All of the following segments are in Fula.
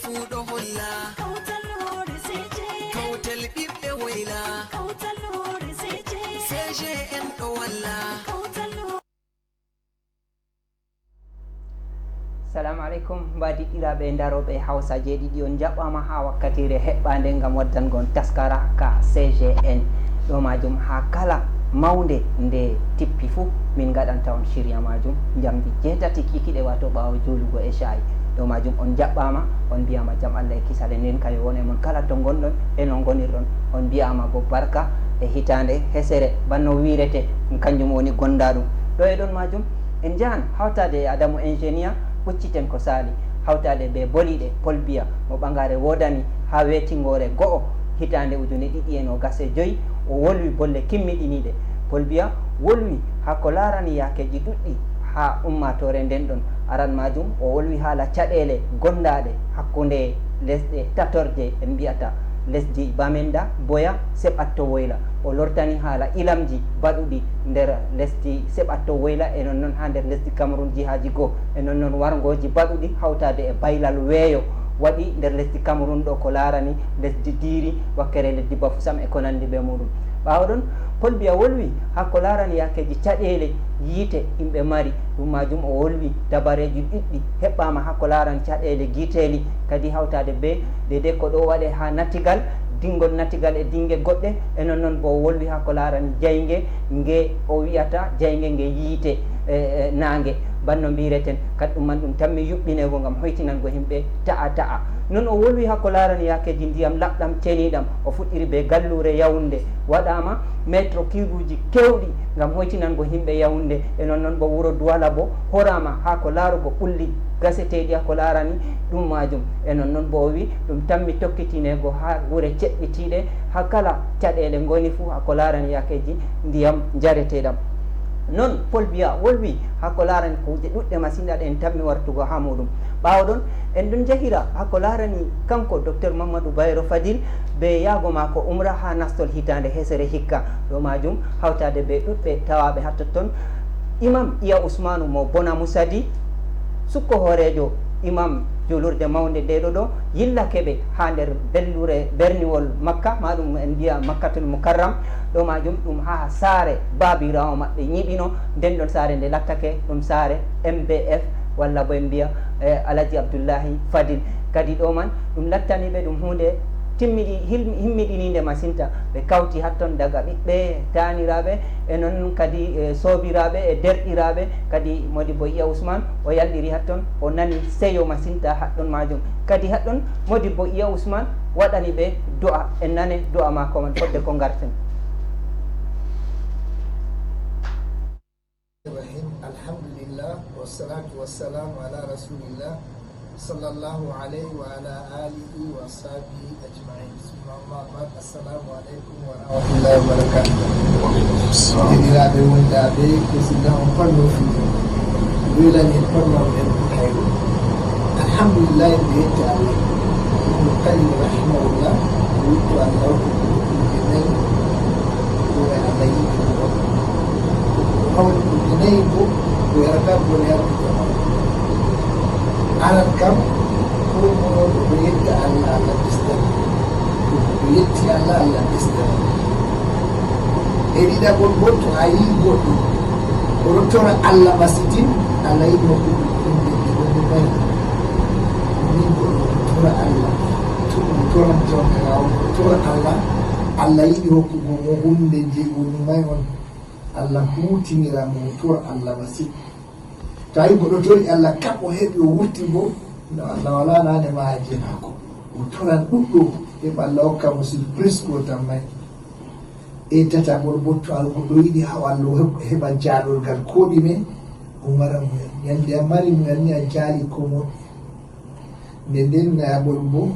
fuu ɗo holla kautal hore seje kautal ɓiɓɓe woyla kautal hore seje CGM ɗo walla kautal Assalamu alaikum mbadiɗiraɓe daroɓe hawsa jeeɗiɗi on jaɓɓama ha wakkatire heɓɓade gam waddangon taskara ka CGN ɗo majum ha kala mawde nde tippi fuu min gaɗanta on shirya majum jamdi 7 kikiɗe wato ɓawo julugo e shayi ɗo majum on jaɓɓama on mbiyama jaam Allah e kisale nden kayo won e mon kala to gonɗon e no gonirɗon on mbiyama bo barka e hitande hesere banno wirete kanjum woni gondaɗum ɗo e ɗon majum en jahan hawtade e Adamu ingénieur ɓucciten ko sali hawtade be boliɗe Polbiya mo ɓagare wodani ha wetingore go'o hitande ujune 2025 o wolwi bolle kimmiɗiniɗe Polbiya wolwi ha ko larani yakeji ɗuɗɗi ha ummatore nden ɗon aran majum o wolwi haala caɗele gondaɗe hakkude lesɗe tatorde en mbiyata lesdi Bamenda Boya Seɓatto Woyla o lortani haala ilamji baɗuɗi nder lesdi Seɓatto Woyla e non noon ha nder lesdi Cameroun jihaji goo e non noon wargoji baɗuɗi hawtade e baylal weeyo waɗi nder lesdi Cameroun ɗo ko larani lesdi Diri wakkere lesdi Bafoussam e ko nandi ɓe muɗum ɓawo ɗon Polbiya wolwi ha ko larani yakeji caɗele yiite yimɓe mari ɗum majum o wolwi dabareji ɗiɗɗi heɓɓama ha ko larani caɗele guiteli kadi hawtade be dede ko ɗo waɗe ha natigal dingol natigal e dingue goɗɗe e non noon bo wolwi ha ko larani jaygue ngue o wiyata jaygue ngue yiite nangue banno mbireten kadi ɗum man ɗum tammi yuɓɓinego gam hoytinango yimɓe ta'a non o wolwi ha ko larani yakeji ndiyam labɗam ceniɗam o fuɗɗiri be gallure Yaoundé waɗama métre kibuji kewɗi gam hoytinango yimɓe Yaoundé e non noon bo wuuro Douala bo horama ha ko larugo ɓulli gaseteɗi ha ko larani ɗum majum e non noon bo o wi ɗum tammi tokkitinego ha guure ceɓɓitiɗe ha kala caɗele goni fuu ha ko larani yakeji ndiyam jareteɗam non Polbiya wolwi ha ko larani kuje ɗuɗɗe masine aɗa en tammi wartugo ha muɗum ɓawo ɗon en ɗon jahira ha ko larani kanko docteur Mamadou Bayro Fadil be yaago mako umra ha nastol hitande hesere hikka ɗo majum hawtade be ɗuɗɓe tawaɓe ha totton imam Iya Ousmanu mo Bona Musadi sukko horejo imam julurde mawde ndeɗo ɗo yillakeɓe ha nder bellure berniwol Makka maɗum en mbiya Makkatul Mukarram ɗo majum ɗum ha saare babirawo maɓɓe ñiɓino nden ɗon saare nde lattake ɗum saare MBF walla bo en mbiya Alaji Abdoullahi Fadil kadi ɗo man ɗum lattaniɓe ɗum hunde himmiɗininde masinta ɓe kawti hatton daga ɓiɓɓe taniraɓe e noon kadi sobiraɓe e derɗiraɓe kadi Modibo Iya Ousmane o yalliri hatton o nani seyo masinta haɗɗon majum kadi haɗɗon Modibo Iya Ousmane waɗani ɓe du'a en nane du'a mako man fodde ko garten. Alhamdulillah wassalatu wassalamu ala rasulillah sallallahu alaihi wa ala alihi wa sahbihi ajma'in. Assalamu alaikum wa rahmatullahi wa barakatuh. Diraɓe wondaɓe president on panno fiɗo welani en panno en hayɗo alhamdulillah ɓe yetta Allah ibnu Qayyim rahimahullah witto Allah ko ɗuɗɗe nayi ɗo e Allah yiɗi ɗo hawli ɗuɗɗe nayi bo ko yarata bone yarde jama'a anan kam ko moɗo ɗo yetta Allah Allah bistan ɗo yetti Allah Allah bistan e ɗiɗaɓol bo to a yi goɗɗo oɗo tora Allah masitin Allah yiɗi hokku ɗumɗe ɗiɗo mayna min goɗɗo tora Allah to ɗum toran jawmirawo tora Allah Allah yiɗi hokkugo mo hunde je woni may on Allah hutiniramo o tora Allah masin to ayi goɗɗo tori Allah kam o heɓi o wurti bo no Allah wala nane ma haje mako o toran ɗuɗɗo heɓa Allah hokka mo surprise ko tan may e tataɓol bo to goɗɗo yiɗi haw Allah heɓa jaalolgal koɗime o mara muyan yande a mari muyan ni a jaali ko moɗi nde nden nayaɓol bo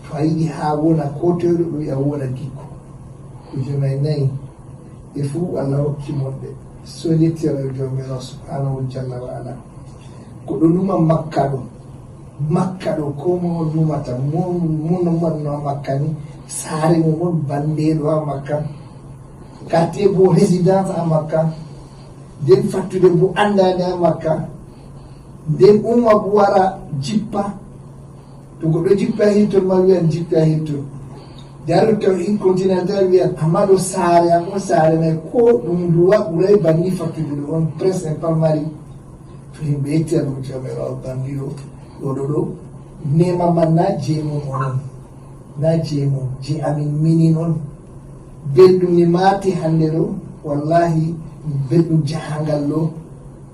to a yiɗi ha wona ko toyɗo ɗo a wona gikku kuje may nayi e fuu Allah hokki monɗe so yettira jomirawo subhanahu jalla wa ala ko ɗo numa makka ɗo ko mo numata mun manno makka ni saare mo mon bandeɗo ha makka quartier bo résidence ha makka nden fattude bo andade ha makka nden umma bo wara jippa to goɗɗo jippa hirtol ma wiyan jippa hirtol jaru taw in continental wiyan amma ɗo saare am on saare may ko ɗum luwa ɓuuray banni fattude ɗo on presse en palmari to yimɓe yetti aɗum jomirawo bandiɗo ɗoɗo ɗo nema man na jeemum onon na jeemum je amin minin on belɗum mi maati hannde ɗo wallahi belɗum jahangal ɗo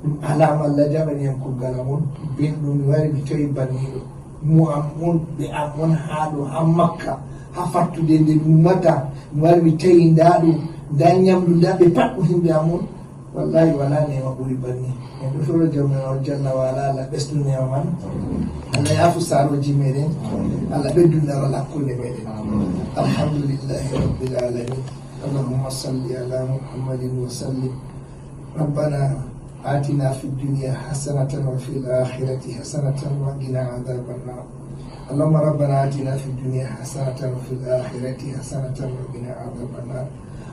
ɗum alama allah jaɓani hen kuggala mon belɗum mi wari mi tawi banniɗo mo am on ɓe am on haa ɗo ha makka ha fattude nde ɗum mata mi wari mi tawi nda ɗum nda ñamdu nda ɓe pat ɗum himɓe am on wallahi wala nema ɓuri banni en ɗo fewro jomirawo jalla wala allah ɓesdu nema man allah yaafu saroji meɗen allah ɓeddu daral hakkunde meɗen alhamdulillahi rabbil alamin allahumma salli ala muhammadin wa sallim rabbana آتنا في الدنيا حسنة وفي الآخرة حسنة وقنا عذاب النار اللهم ربنا آتنا في الدنيا حسنة وفي الآخرة حسنة وقنا عذاب النار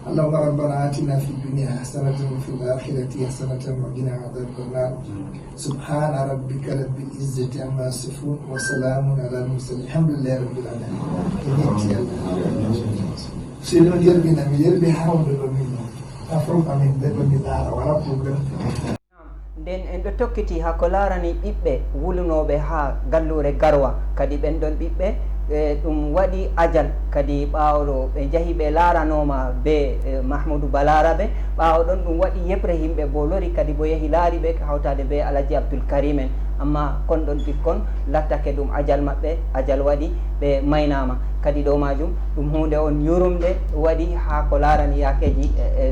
اللهم ربنا آتنا في الدنيا حسنة وفي الآخرة حسنة وقنا عذاب النار سبحان ربك رب العزة عما يصفون وسلام على المرسلين الحمد لله رب العالمين سيدنا يربينا من يربي حاول منه أفرق من باب النار ولا بروبلم nden en ɗo tokkiti ha ko larani ɓiɓɓe wulunoɓe ha gallure garwa kadi ɓen ɗon ɓiɓɓe ɗum waɗi ajal kadi ɓawɗo ɓe jaahi ɓe laranoma be mahmoudou balaraɓe ɓawo ɗon ɗum waɗi yeɓre yimɓe bo lori kadi bo yeehi laari ɓe hawtade be alaji abdoul karim en amma kon ɗon ɓikkon lattake ɗum ajal maɓɓe ajal waɗi ɓe maynama kadi ɗo majum ɗum hunde on yurumde waɗi ha ko larani yakeji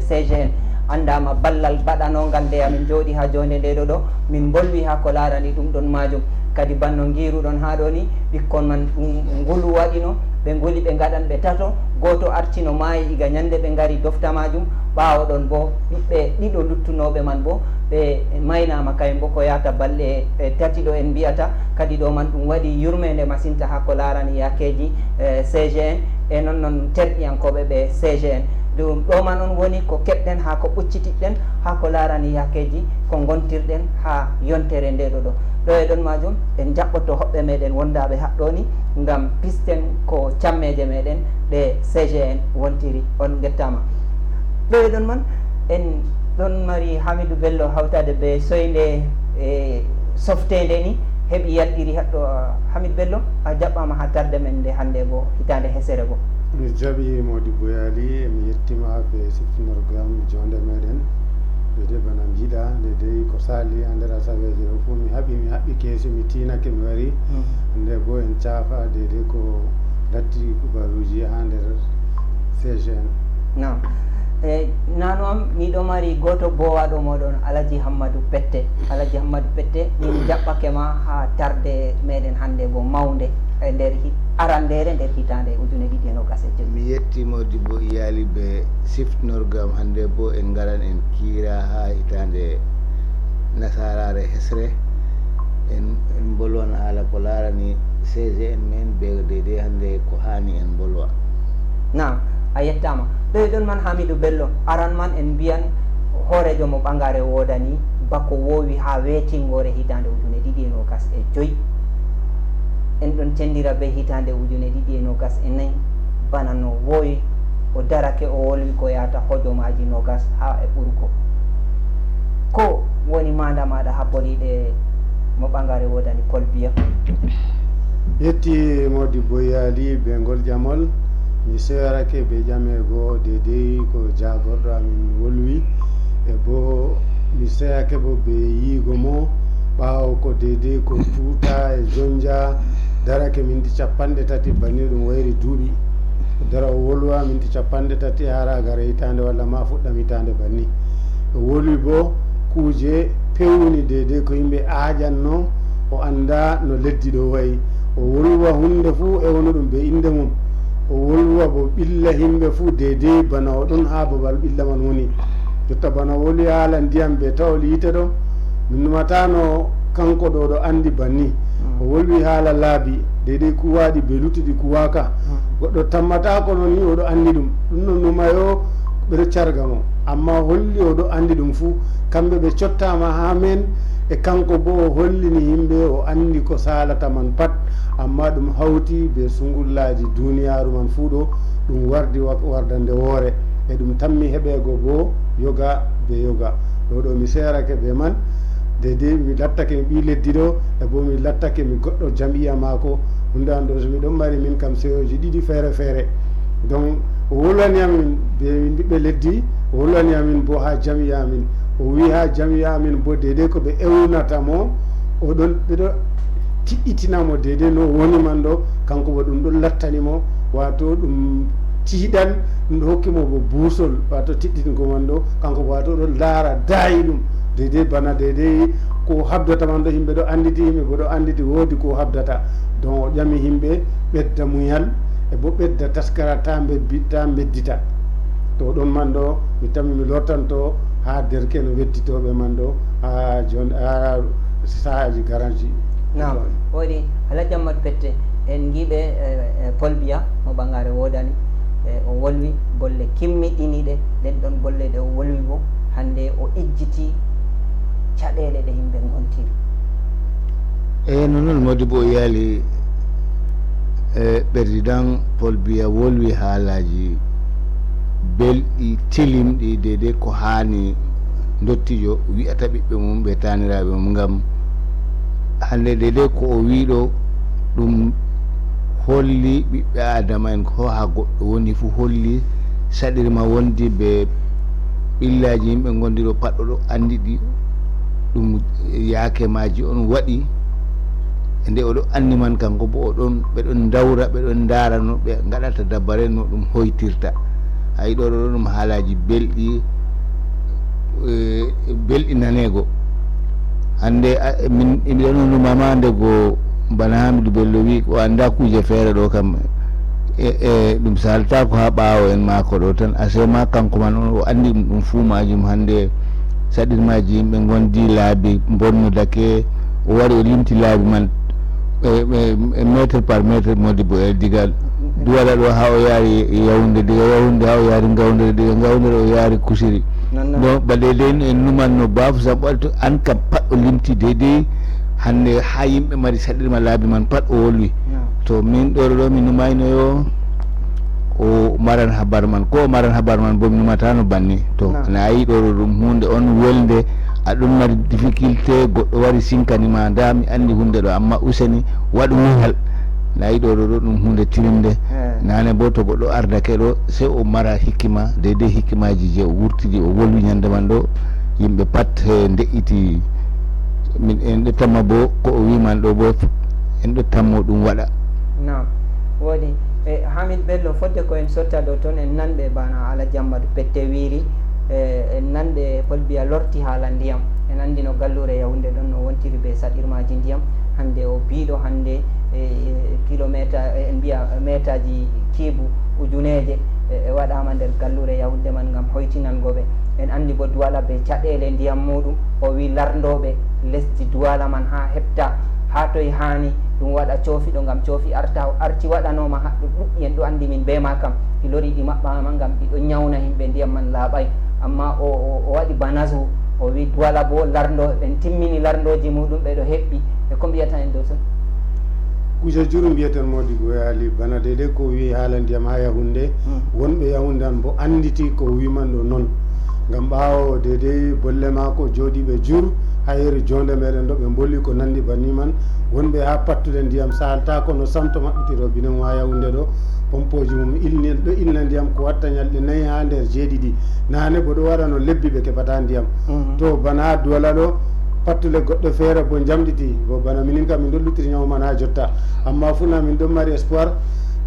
CGN andama ballal baɗanogal nde amin jooɗi ha jonde ndeɗo ɗo min bolwi ha ko larani ɗum ɗon majum kadi banno giruɗon ha ɗo ni ɓikkon man ɗum ngulu waɗino ɓe nguli ɓe gaɗan ɓe tato goto artino maayi iga ñande ɓe gari dofta majum ɓawo ɗon bo ɓiɓɓe ɗiɗo luttunoɓe man bo ɓe maynama kayen bo ko yata balɗe tati ɗo en mbiyata kadi ɗo man ɗum waɗi yurmede masinta ha ko larani yakeji CGN e noon noon terƴiyankoɓe ɓe CGN ɗum ɗo man on woni ko keɓɗen ha ko ɓuccitiɗɗen ha ko larani yakeji ko gontirɗen ha yontere ndeɗo ɗo ɗo e ɗon majum en jaɓɓoto hoɓɓe meɗen wondaɓe haɗɗoni gam pisten ko cammeje meɗen ɗe CGN wontiri on gettama ɗo e ɗon man en ɗon mari Hamidou Bello hawtade be soyde e softede ni heeɓi yalɗiri haɗɗo Hamidou Bello a jaɓɓama ha tarde men nde hande bo hitande hesere go mi jaɓi Modibbo Yaali mi yettima ɓe siftinorgam jonde meɗen de bana mbiɗa nde ko sali ha nder asaweji ɗo fof mi haɓɓi keesi mi tinake mi wari nde bo en caafa de ko latti kubaruji ha nder CGN non nano am miɗo mari goto bowaɗo moɗon Alaji Hammadou Pette min jaɓɓake ma ha tarde meɗen hande bo mawde e nder arandere nder hitande ujune ɗiɗi e nogas e joyi mi yetti Modibbo Yaali ɓe siftinorgam hande bo en garan en kiira ha hitande nasarare hesre en bolwan haala ko larani CGN men ɓe dede hande ko hani en bolwa nam a yettama ɗo e ɗon man Hamidou Bello aran man en mbiyan hoorejo mo ɓangare wodani bako wowi ha weetingore hitande ujune ɗiɗi e nogas e joyi en ɗon cendira be hitande ujune ɗiɗi e nogas e nayyi bana no wowi o darake o wolwi ko yata hojomaji nogas ha e ɓurko ko woni manda maɗa ha boliɗe mo ɓangare wodani Paul Biya yetti Modibbo Yaali be ngol jamol mi sewarake be jamego dedei ko jagorɗo amin wolwi e bo mi seyake bo be yiigo mo ɓawo ko dedei ko tuuta e jonja darake minti 30 banni ɗum wayri duuɓi dara o wolwa minti 30 hara gara hitande walla ma fuɗɗam hitande banni o wolwi bo kuuje pewni dedei ko yimɓe ajanno o anda no leddi ɗo wayi o wolwa hunde fuu e wonu ɗum ɓe inde mum o wolwa bo ɓilla himɓe fuu dedei bana o ɗon ha babal ɓilla man woni jotta bana woli haala ndiyam ɓe tawol yite ɗo min numatano kanko ɗo ɗo andi banni o wolwi haala laabi dedei kuwaɗi ɓe luttiɗi kuwaka goɗɗo tammata kono ni oɗo andi ɗum ɗum no numayo ɓeɗo carga mo amma holli oɗo andi ɗum fuu kamɓe ɓe cottama ha men e kanko bo o hollini yimɓe o andi ko salata man pat amma ɗum hawti be sungullaji duniyaru man fuu ɗo ɗum wardi wardande woore e ɗum tammi heɓego bo yoga be yoga ɗo ɗo mi serake be man dede mi lattake mi ɓi leddi ɗo e bo mi lattake mi goɗɗo jamiya mako hunde an ɗo so miɗon mari min kam sewoji ɗiɗi feere feere donc o wolwaniyamin be min ɓiɓɓe leddi o wolwaniyamin bo ha jamiya amin o wi ha jamiya amin bo dede ko ɓe ewnatamo oɗon ɓeɗo tiɗɗitinamo dede no woni man ɗo kanko bo ɗum ɗon lattanimo wato ɗum tiiɗan ɗum ɗo hokkimo bo buusol wato tiɗɗitingo man ɗo kanko bo wato ɗon laara daayi ɗum dede bana dede ko habdata man ɗo yimɓe ɗo anditi yimɓe bo ɗo anditi woodi ko habdata donc o ƴami yimɓe ɓedda muyal e bo ɓedda taskara ta beddita to ɗon man ɗo mi tammi mi lortanto ha derke no wedditoɓe man ɗo ha joni ha sahaji garanti nam woɗi Alhaji Amadou Pette en giiɓe Paul Biya mo ɓangare wodani o wolwi bolle kimmiɗiniɗe nden ɗon bolle ɗe o wolwi bo hande o ijjiti caɗele ɗe yimɓe gontiri eyi noon Modibo o yaali président Paul Biya wolwi haalaji belɗi tilimɗi dede ko hani dottijo wi'ata ɓiɓɓe mum ɓe taniraɓe mum ngam hande dede ko o wiɗo ɗum holli ɓiɓɓe adama en ko ha goɗɗo woni fuu holli saɗirma wondi ɓe ɓillaji yimɓe gondiɗo pat oɗo andiɗi ɗum yaake maji on waɗi e nde oɗo andi man kanko bo oɗon ɓeɗon dawra ɓeɗon daara no ɓe gaɗata dabare no ɗum hoytirta hayi ɗo ɗo ɗum haalaji belɗi belɗi nanego hande miɗon nonumama ndego bana Hamidou Bello wi o anda kuje feere ɗo kam e ɗum salta ko ha ɓaawo en mako ɗo tan asema kanko man on o andi ɗum fuu majum hande saɗirmaji yimɓe gondi laabi bonnudake o wari o limti laabi man métre par métre Modibo e diga duwaɗa ɗo ha o yaari Yaoundé diga Yaoundé ha o yaari Gawdere diga Gawdere o yaari Kusiri no ba deydey en numanno baafu sam ɓaɗto an kam pat o limti deydey hande ha yimɓe mari saɗirma laabi man pat o wolwi to min ɗo mi numaynoyo o maran habar man ko o maran habar man bo mi numata no banni to na yi ɗo ɗum hunde on welde aɗum mari difficulté goɗɗo wari sinkanima nda mi andi hunde ɗo amma useni waɗu muñal na yi ɗo ɗum hunde tirinde nane bo to goɗɗo ardake ɗo sey o mara hikkima deydey hikkimaji je o wurtidi o wolwi ñande man ɗo yimɓe pat de'iti min en ɗo tamma bo ko o wiman ɗo bo en ɗo tammo ɗum waɗa nam woɗi e Hamidou Bello fodde ko en sotta ɗo toon en nanɓe bana Alhaji Amadou Pette wiiri en nanɓe Paul Biya lorti haala ndiyam en andi no gallure Yaoundé ɗon no wontiri be saɗirmaji ndiyam hande o biiɗo hande kilométre en mbiya métaji kiibu ujuneje e waɗama nder gallure Yaoundé man gam hoytinangoɓe en andi bo Douala be caɗele ndiyam muɗum o wi lardoɓe lesdi Douala man ha heɓta ha toye hani ɗum waɗa coofiɗo gam coofi arti waɗanoma haɗɗo ɗuɗɗi en ɗo andi min be ma kam pilori ɗi maɓɓama gam ɗiɗo ñawna yimɓe ndiyam man laaɓay amma o waɗi banasu o wi Douala bo lardo ɓen timmini lardoji muɗum ɓeɗo heɓɓi e ko mbiyata en dow ton kuje juru mbiyeten Modibo yaali bana dede ko wi haala ndiyam ha Yaoundé wonɓe Yaoundé an bo anditi ko wiman ɗo noon ngam ɓaawo dede bolle mako jooɗiɓe jur ha yeri jonde meɗen ɗo ɓe bolli ko nandi banni man wonɓe ha pattude ndiyam sahalta kono santo maɓɓitiro binen ha Yaoundé ɗo pompoji mum ɗo ilna ndiyam ko watta ñalɗe nayyi ha nder jeeɗiɗi nane bo ɗo waɗa no lebbi ɓe keɓata ndiyam to bana ha Douala ɗo pattude goɗɗo feere bo jamɗiti bo bana minin kam min ɗo luttiri ñaw man ha jotta amma funa min ɗon mari espoir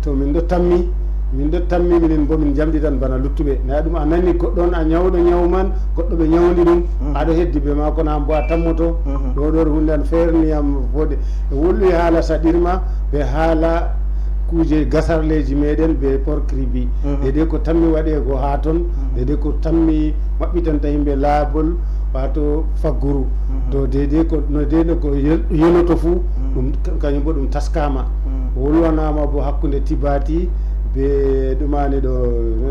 to min ɗo tammi minen bo min jamɗitan bana luttuɓe na ɗum a nani goɗɗon a ñawɗo ñaw man goɗɗo ɓe ñawdi ɗum aɗo heddi be ma kono an bo a tammoto ɗo ɗo hunde an feerniyam fode e wolwi haala saɗirma ɓe haala kuje gasarleji meɗen be porcribi dede ko tammi waɗe ko ha toon dede ko tammi maɓɓitanta yimɓe laabol wato fagguru to dede ko no dede ko yeloto fuu ɗum kañum bo ɗum taskama wolwanama bo hakkude Tibati be ɗumani ɗo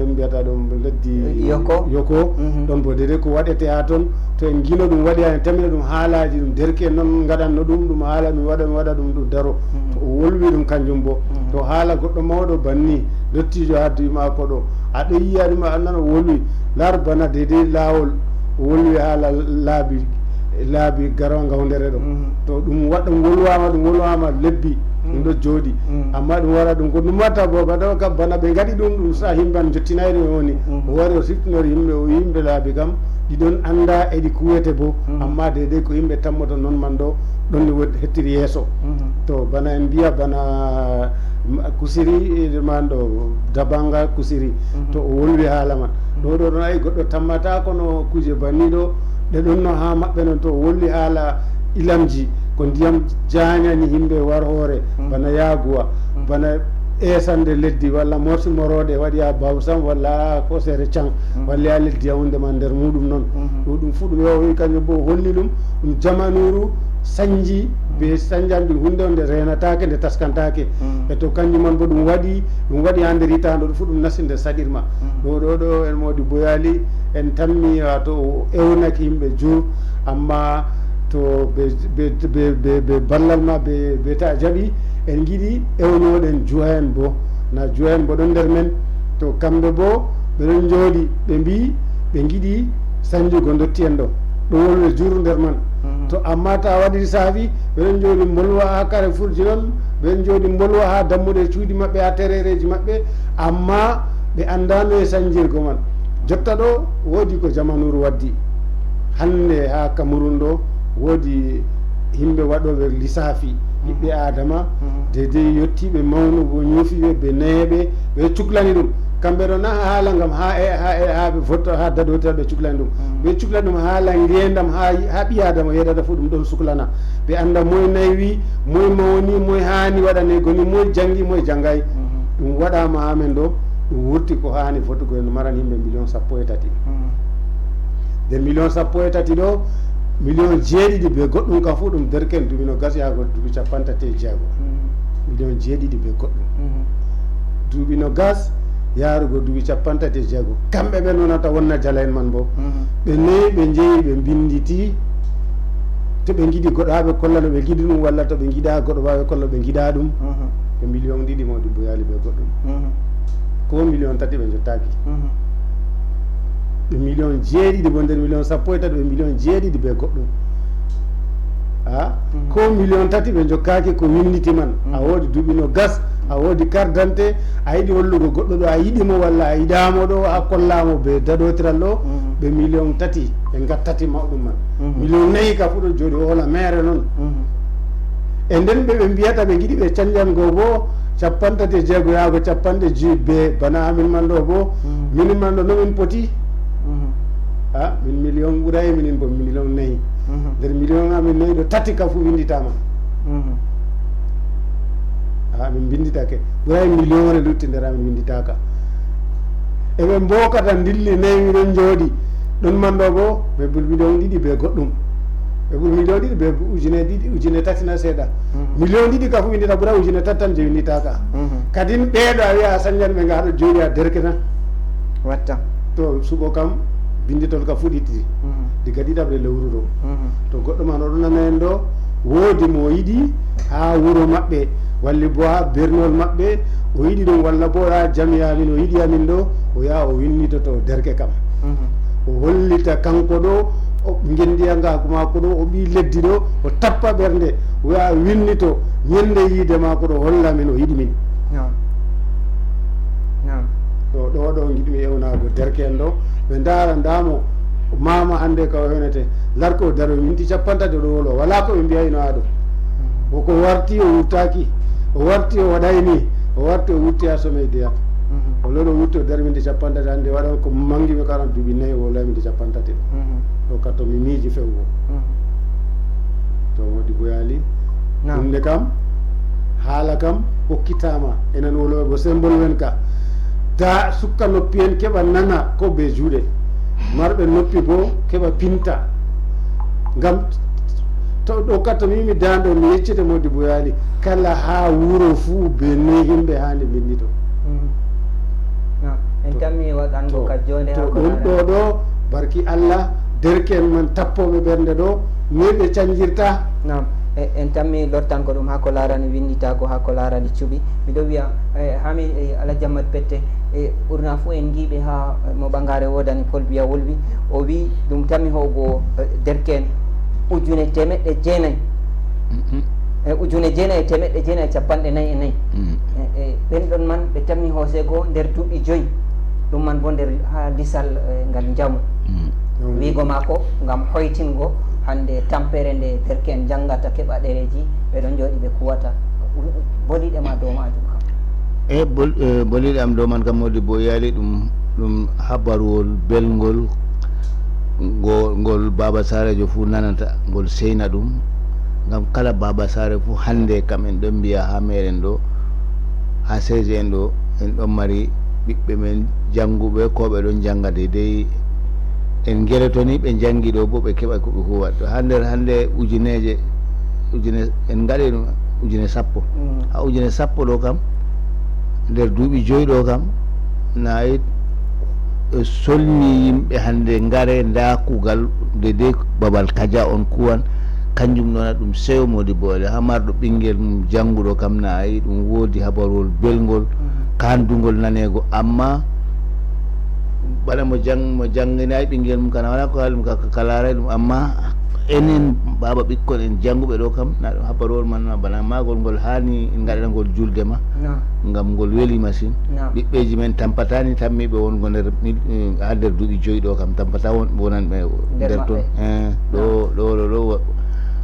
en mbiyata ɗum leddi yoko ɗon bo dede ko waɗete ha toon to en guino ɗum waɗi en tamina ɗum haalaji ɗum derke noon gaɗanno ɗum haala mi waɗa ɗum ɗum daro to o wolwi ɗum kanjum bo to haala goɗɗo mawɗo banni dottijo hadduyi mako ɗo aɗo yiya ɗum a nana o wolwi lar bana dede lawol o wolwi haala laabi garonga hundere ɗo to ɗum wolwama lebbi ɗum ɗo jooɗi amma ɗum wara ɗum ko ɗum watta bo baɗo kam bana ɓe gaɗi ɗum sa himɓe jottinayri woni o wari o siftinori yimɓe o yimɓe laabi kam ɗiɗon anda eɗi kuwete bo amma dedei ko yimɓe tammoto noon man ɗo ɗon ni hettiri yeeso to bana en mbiya bana kusiri man ɗo dabanga kusiri to o wolwi haala man ɗo ɗon ayi goɗɗo tammata kono kuje banni ɗo ɗe ɗon no ha maɓɓe noon to o wolwi haala ilamji ko ndiyam jañani yimɓe war hoore bana yaaguwa bana esande leddi walla morsi morode waɗi ha bawsam walla kosere can walla ya leddi yawde ma nder muɗum noon ɗo ɗum fuu ɗum yo kañum bo holli ɗum jamanuru sañji be sañjamɗi hunde o nde renatake nde taskantake e to kanjum man bo ɗum waɗi ha nder hitande ɗo fuu ɗum nasti nder saɗirma ɗo en modi boyali en tammi wato o ewnaki yimɓe jour amma to be ballal ma be ta jaaɓi en giɗi ewnoɗen juwa en bo na juwa en bo ɗon nder men to kamɓe bo ɓeɗon jooɗi ɓe mbi ɓe giɗi sañjugo dotti en ɗo ɗo wolwe jur nder man to amma ta waɗi saafi ɓeɗon jooɗi bolwa ha Carrefour ji noon ɓeɗon jooɗi bolwa ha dammuɗe cuuɗi maɓɓe ha terereji maɓɓe amma ɓe andano e sañjirgo man jotta ɗo woodi ko jamanuru waddi hande ha Cameroun ɗo woodi yimɓe waɗoɓe lissafi ɓiɓɓe adama dedei yettiɓe mawnugo ñoofiɓe ɓe neyeɓe ɓe cuklani ɗum kamɓe ɗo na haala gam ha ɓe fotto ha dadotel ɓe cuklani ɗum ɓe cuklani ɗum haala ngendam ha ɓi adama yeɗata fo ɗum ɗon suklana ɓe anda moye naywi moye mawni moye hani waɗane goni moye janggi moye janggayi ɗum waɗama amen ɗo ɗum wurti ko hani fotugo en maran yimɓe million 13 nder million 13 ɗo million 7 be goɗɗum kam fu ɗum derken duuɓi no gas yago duuɓi 36 million 7 be goɗɗum duuɓi no gas yarugo duuɓi 36 kamɓe ɓe nonata wonna jala en man bo ɓe neyi ɓe jeeyi ɓe binditi to ɓe giɗi goɗɗo ha ɓe kollano ɓe giɗi ɗum walla to ɓe giɗa goɗɗo wawi kollo ɓe giɗa ɗum ɓe million 2 mawɗi boyali ɓe goɗɗum ko million 3 ɓe jottaki ɓe million 7 bo nder million 13 ɓe million 7 ɓe goɗɗum ko million 3 ɓe jokkaki ko winditi man a woodi duuɓi no gas a woodi carte d'identité a yiɗi hollugo goɗɗo ɗo a yiɗimo walla a yiɗamo ɗo ha kollamo ɓe daɗotiral ɗo ɓe million 3 ɓe gattati mawɗum man million 4 ka fu ɗo jooɗi o hola maire noon e nden ɓe mbiyata ɓe giɗi ɓe canjango bo 36 yaago 50 be bana amin man ɗo bo minin man ɗo nomin poti min million ɓuuray minin bo million 4 nder million amin 4 ɗo 3 ka fu winditama min binditake ɓuuray million re lutti nder amin winditaka eɓe mbokata dilli 4 ɗon jooɗi ɗon man ɗo bo ɓe ɓuri million 2 be goɗɗum ɓe ɓuri million 2 be ujune 3 na seeɗa million 2 ka fu windita ɓuuray ujune 3 tan je winditaka kadin ɓeeɗo a wiya a sañjan ɓe nga haɗo jooɗi a derke tan watta to suɓo kam binditol ka fuɗiti diga ɗiɗaɓre lewru ɗo to goɗɗo man oɗo nana en ɗo woodi mo yiɗi ha wuuro maɓɓe walli bo ha bernol maɓɓe o yiɗi ɗum walla bo ha jamiyamin o yiɗi amin ɗo o yaha o winnitoto derke kam o hollita kanko ɗo o gendiyangako mako ɗo o ɓi leddi ɗo o tappa ɓernde o yaha winnito ñande yiide mako ɗo holla min o yiɗi min to ɗo ɗo giɗmi ewnago derke en ɗo ɓe daara ndamo mama hande ka o hewnete larko daro minti 50 ɗo wolo wala ko ɓe mbiyayno aɗo oko warti o wurtaki o warti o waɗayni o warti o wurti ha sommet deyat o loɗo wurti o dar minti 50 hande waɗan ko manguimi 40 duuɓi 4 o lay minti 50 ɗo katto mi miiji fewgo to woɗi boyali ɗum nde kam haala kam hokkitama enen woloɓe bo sembol wen ka da sukka noppi en keɓa nana ko be juuɗe marɓe noppi bo keɓa pinta ngam to ɗo katto mi yimi dando mi yeccete Mody Boyali kala ha wuuro fuu be noyi himɓe hande bindito en tammi waɗango ka jonde to hakko ɗum ɗo ɗo barki Allah derken man tappoɓe ɓernde ɗo noyɓe cañjirta. nam en tammi lottango ɗum hakko larani winditago hakko larani cuuɓi miɗo wiya hami Alhaji Amadou Pette ɓurna fo en giiɓe ha mo ɓangare wodani Paul Biya Wolwi o wi ɗum tammi hogo derken ujune temeɗɗe jeenayyi ujune jeenayyi e temeɗɗe jeenayyi capanɗe nayyi e nayyi ɓen ɗon man ɓe tammi hoosego nder duuɓi joyyi ɗum man bo nder ha lisal ngal jaamu wiigo mako ngam hoytingo hande tampere nde derken janggata keɓa ɗereji ɓeɗon jooɗi ɓe kuwata boliɗe ma dow majum kam boliɗe am dow man kam wodi bo yaali ɗum habaruwol belgol ngol Baba Sarejo fuu nanata ngol seyna ɗum ngam kala Baba Sare fuu hande kam en ɗon mbiya ha meɗen ɗo ha CG en ɗo en ɗon mari ɓiɓɓe men jannguɓe ko ɓe ɗon janga deydey en geletoni ɓe jangi ɗo bo ɓe keɓa koɓe huwa to ha nder hande ujune en gaɗi ɗum ujune sappo ha ujune sappo ɗo kam nder duuɓi joyi ɗo kam nayi solni yimɓe hande ngare nda kuugal deydey babal kadia on kuwan kanjum ɗona ɗum sewo modi boole ha marɗo ɓinguel mum jannguɗo kam nayi ɗum woodi habarol belgol kandugol nanego amma bala mo jangginayi ɓinguel mum kana wala ko haali mum ka laray ɗum amma enen baba ɓikkon en jannguɓe ɗo kam na ɗum habarol man bana magol ngol hani en gaɗana ngol julde ma ngam ngol weeli machine ɓiɓɓeji men tampatani tammiɓe wongo nder ha nder duuɓi joyi ɗo kam tampata wonanɓe nder toon ɗo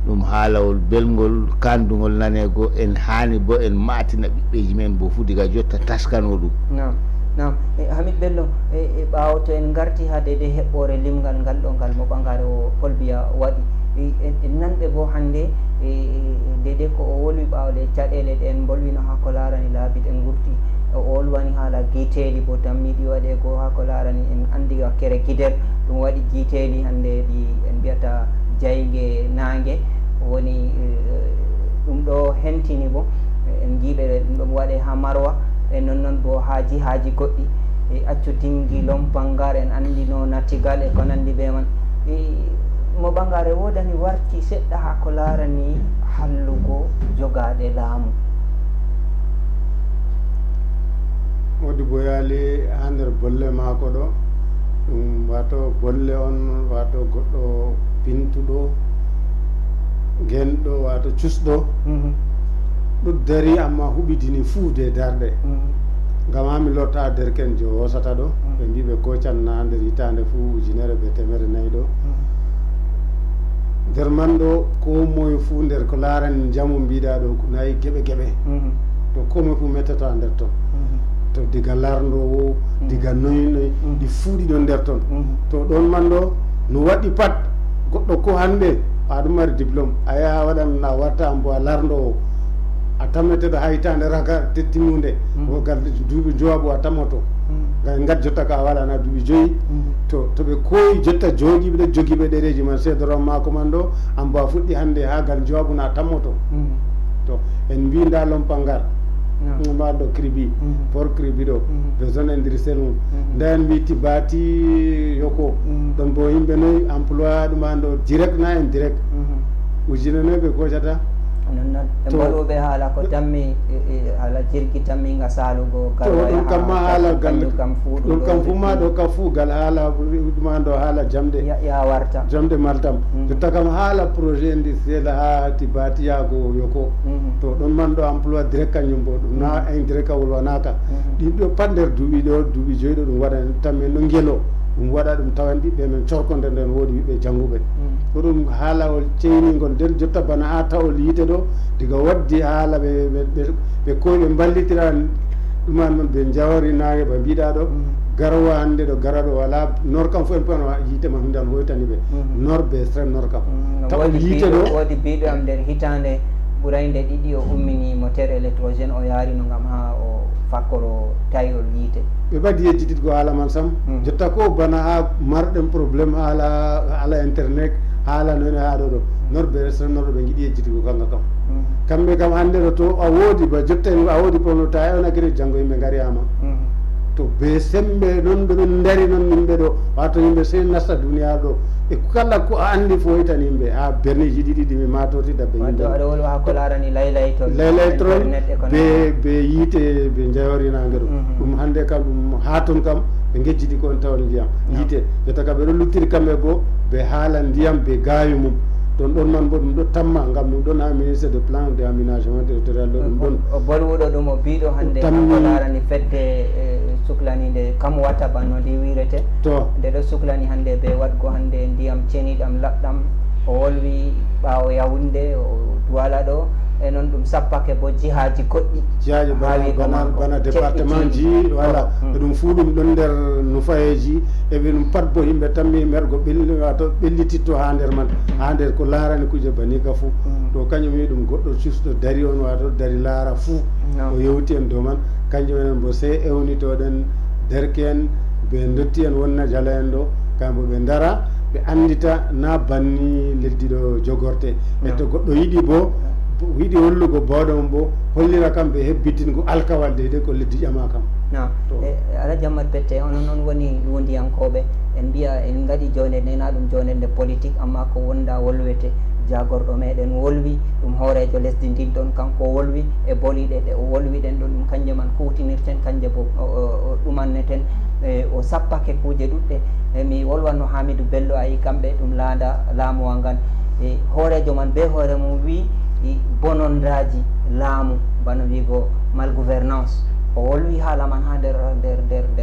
ɗum haalawol belgol kandugol nanego en hani bo en matina ɓiɓɓeji men bo fu diga jotta taskano ɗum nam Hamid Bello e ɓawo to en garti ha deydey heɓɓore limgal ngal ɗo ngal mo ɓangare o Paul Biya waɗi en nanɓe bo hande deydey ko o wolwi ɓawɗe caɗele ɗe en bolwino ha ko larani laabi ɗen gurti o wolwani haala guiteli bo tammiɗi waɗe go ha ko larani en andi wakkere guidel ɗum waɗi guiteli hande ɗi en mbiyata jaygue nangue woni ɗum ɗo hentini bo en jiiɓe ɗum ɗon waɗe ha Marwa e nonnoon bo ha jihaji goɗɗi e accu dingi lompangar en andi no nattigal e ko nandi ɓe man mo ɓangare wodani warti seɗɗa ha ko larani hallugo jogaɗe laamu wodi bo yaali ha nder bolle mako ɗo ɗum wato bolle on wato goɗɗo pintuɗo genɗo wato cusɗo ɗo dari amma huɓidini fuude darɗe ngam ha mi lotta derken jo hosata ɗo ɓe mbi ɓe kocanna nder hitande fuu 1400 ɗo nder man ɗo ko moye fuu nder ko larani jamu mbiɗa ɗo nayi gueɓe gueɓe to ko moye fuu mettata nder ton to diga larndowo diga noyi ɗi fuuɗi ɗo nder ton to ɗon man ɗo no waɗi pat goɗɗo ko hande aɗum mari diplôme a yaha waɗan a warta mbo a larndowo a tammeteɗo ha hitande raka tettimude gal duuɓi jowaɓo a tammoto gay gat jotta ka waɗana duuɓi joyyi to ɓe koyi jotta jooɗiɓe ɗo joguiɓe ɗereji man seedoran mako man ɗo an mbo a fuɗɗi hande ha gal jowaɓo na tammoto to en mbi nda lompangar ma ɗo cribi port cribi ɗo ɓe zone industriel mum nda en mbi tibati yoko ɗon bo yimɓe noyi emploie ɗuman ɗo direct na en direct ujune noyi ɓe kocata nonnoon e mbolwoɓe haala ko tammi haala jirgi tamminga salugo ɗum kam ma haala ɗum kam fuu ma ɗo ka fuu gal haala ɗuman ɗo haala jamde ya warta jamde maltam jotta kam haala projet industriel ha tibati yago yoko to ɗon man ɗo emploie direct kañum bo ɗum na indirect ka wolwanaka ɗin ɗo pat nder duuɓi ɗo duuɓi joyi ɗo ɗum waɗa tammin ɗo ngelo ɗum waɗa ɗum tawen ɓiɓɓe men corkonde nden woodi ɓiɓɓe jannguɓe ɗo ɗum haalawol ceyningol nden jotta bana ha tawol yiite ɗo diga waddi haala ɓe koy ɓe mballitira ɗuman man ɓe jawari naage ɓe mbiɗa ɗo garwa hannde ɗo gara ɗo wala nor kam fof en pano yiite ma hunde an hoytani ɓe nor be extrême nor kam tawol yiite ɗo woodi biɗo am nder hitande ɓurayde ɗiɗi o ummini moteur électrogéne o yaarino ngam ha o fakkoro tayol yiite ɓe ɓadi yejjititgo haala man sam jotta ko bana ha marɗen probléme haala internet haala noone ha ɗo ɗo norɓe restaurant norɗo ɓe giɗi yejjitigo kanga kam kamɓe kam hannde ɗo to a woodi ba jotta a woodi probléme ta ewnakiri janngo yimɓe gariyama to be sembe non ɓe ɗon dari non yimɓe ɗo wato yimɓe sey nasta duniya ɗo e kala ko a andi fo tan yimɓe ha berniji ɗiɗi ɗi mi matoti dabbe yimɓe aɗa wolwa hakko larani laylaytol be yiite ɓe jayorinage ɗo ɗum hande kam ɗum ha toon kam ɓe gejjiɗi ko on tawon ndiyam yiite jotta ka ɓe ɗon luttiri kamɓe bo ɓe haala ndiyam ɓe gaawi mum ɗon ɗon man bo ɗum ɗo tamma ngam ɗum ɗon ha ministre de plan de aménagement territorial ɗo ɗum ɗon o bolwuɗo ɗum o biɗo hande ko larani fedde suklanide kam watta banno ndi wirete to nde ɗo suklani hande ɓe wadgo hande ndiyam ceniɗam laɓɗam o wolwi ɓawo yawunde o duwala ɗo e noon ɗum sappake bo jihaji goɗɗi jihaji bana département ji voilà e ɗum fuu ɗum ɗon nder nufayeji eɓe ɗum pat bo yimɓe tammi mergo ɓelli wato ɓellititto ha nder man ha nder ko larani kuje banika fuu to kañum wi ɗum goɗɗo custo dari on wato dari laara fuu o yewti en dow man kanjum enen bo sey ewnitoɗen derke en ɓe dotti en wonna jala en ɗo kamɓe ɓe dara ɓe andita na banni leddi ɗo jogorte e to goɗɗo yiɗi bo yiɗi hollugo bawɗo mum bo hollira kam ɓe hebbitingo alkawal de ko leddi ƴama kam Alhaji Hammat Pette onon noon woni wondiyankoɓe en mbiya en gaɗi jone nena ɗum jonede politique amma ko wonda wolwete jagorɗo meɗen wolwi ɗum hoorejo lesdi ndin ɗon kanko wolwi e boliɗe ɗe o wolwi ɗen ɗon ɗum kanje man kutinirten kanje bo ɗumanneten o sappake kuje ɗuɗɗe mi wolwanno Hamidou Bello ayi kamɓe ɗum laada laamuwa ngan e hoorejo man be hoore mum wi bonondaji laamu bano wigo malgouvernance o wolwi haala man ha nder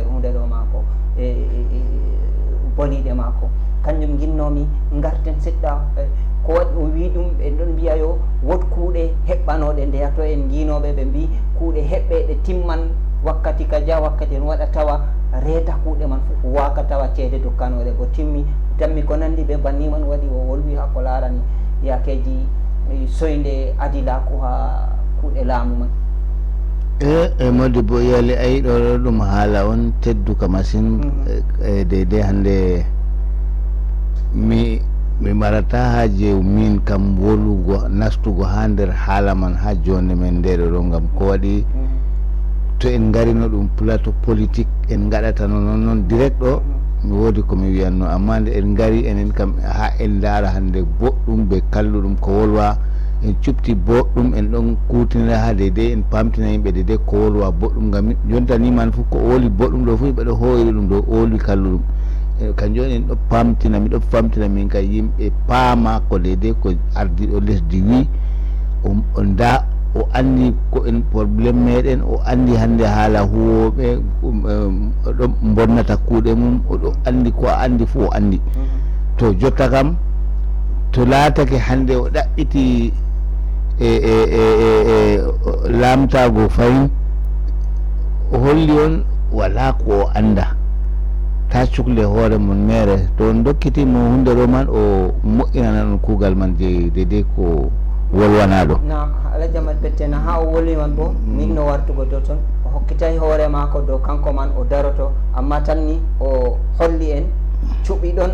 hunde ɗo maako e boliɗe maako kanjum ginnomi garten seɗɗa ko waɗi o wi ɗum ɓe ɗon mbiya yo wot kuuɗe heɓɓanoɗe ndeya to en guinoɓe ɓe mbi kuuɗe heɓɓeɗe timman wakkati ka ja wakkati en waɗa tawa reeta kuuɗe man fof waka tawa ceede dokkanoɗe bo tammi ko nandi ɓe banni man waɗi o wolwi ha ko larani yakeji soyde adilaku ha kuuɗe laamu man e Modibo yali ayi ɗo ɗum haala on tedduka machine deydey hande mi marata haaje min kam wolugo nastugo ha nder haala man ha jonde men ndeɗo ɗo ngam ko waɗi to en garino ɗum plateau politique en gaɗata noon direct ɗo mi woodi komi wiyanno amma nde en gari enen kam ha en laara hande boɗɗum ɓe kalluɗum ko wolwa en cupti boɗɗum en ɗon kutinira ha deydey en pamtina yimɓe deydey ko wolwa boɗɗum ngam jontani man fof ko woli boɗɗum ɗo fof yimɓe ɗo hoyri ɗum ɗo olwi kalluɗum kanjum on en ɗo pamtina miɗo famtina min ka yimɓe paama ko deydey ko ardiɗo lesdi wi nda o andi ko en probléme meɗen o andi hande haala huwoɓe ɗo bonnata kuuɗe mum oɗo andi ko a andi fof o andi to jotta kam to laatake hande o ɗaɓɓiti e lamtago fayin o holli on wala ko o anda ta cukle hoore mum mere to on dokkitimo hunde ɗo man o moƴƴinana ɗon kuugal man deydey ko wolwanaɗo na Alhaji Hammat Pette na ha o wolwi man bo min no wartugo dow toon o hokkitay hoore mako dow kanko man o daroto amma tan ni o holli en cuɓi ɗon